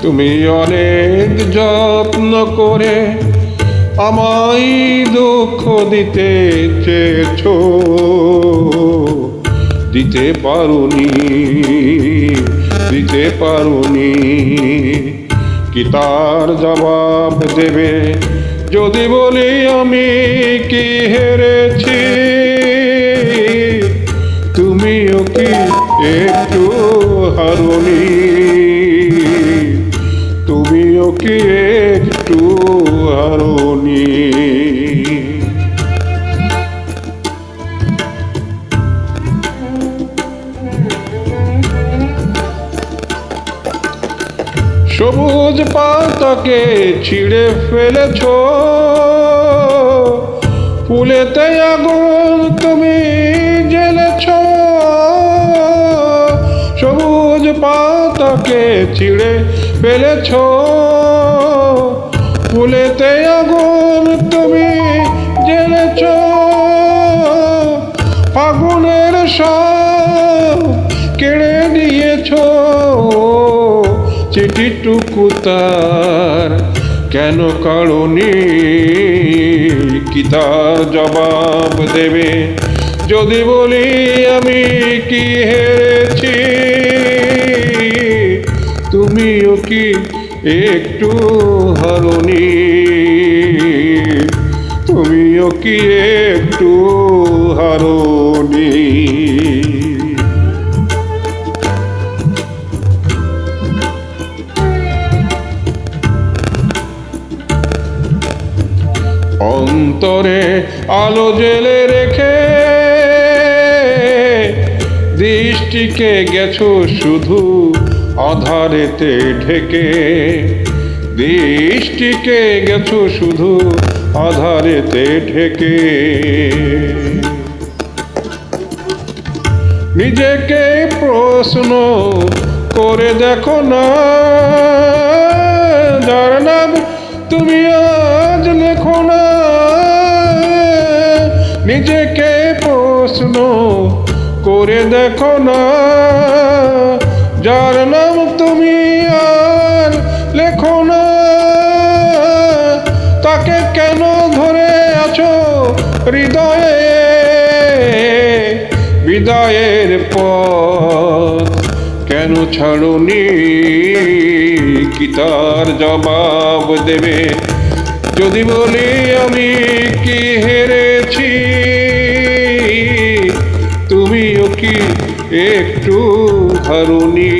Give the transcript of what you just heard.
তুমি অনেক যত্ন করে আমায় দুঃখ দিতে চেয়েছো, দিতে পারোনি। কি তার জবাব দেবে যদি বলি আমি কি হেরেছি? তুমিও কি একটু হারোনি? তুমিও কি একটু হারোনি? সবুজ পাতাকে ছিঁড়ে ফেলেছ, ফুলেতে আগুন তুমি জ্বেলেছ। সবুজ পাতাকে ছিঁড়ে ফেলেছ, ফুলেতে আগুন তুমি জ্বেলেছ। ফাগুনের সব কেড়ে নিয়েছ, চিঠিটুকু তার কেন কারণে? কি তার জবাব দেবে যদি বলি আমি কি হেরেছি? তুমিও কি একটু হারোনি? তুমিও কি একটু হারোনি? অন্তরে আলো জেলে রেখে দৃষ্টিকে গেছো শুধু আধারেতে ঢেকে। দৃষ্টিকে গেছো শুধু আধারেতে ঢেকে। নিজেকে প্রশ্ন করে দেখো না, যার নাম তুমি আজ লেখো না। নিজেকে প্রশ্ন করে দেখো না, যার নাম তুমি আর লেখো না। তাকে কেন ধরে আছো হৃদয়ে? বিদায়ের পথ কেন ছাড়োনি? কি তার জবাব দেবে যদি বলি আমি কি হেরেছি? তুমিও কি একটু হারোনি?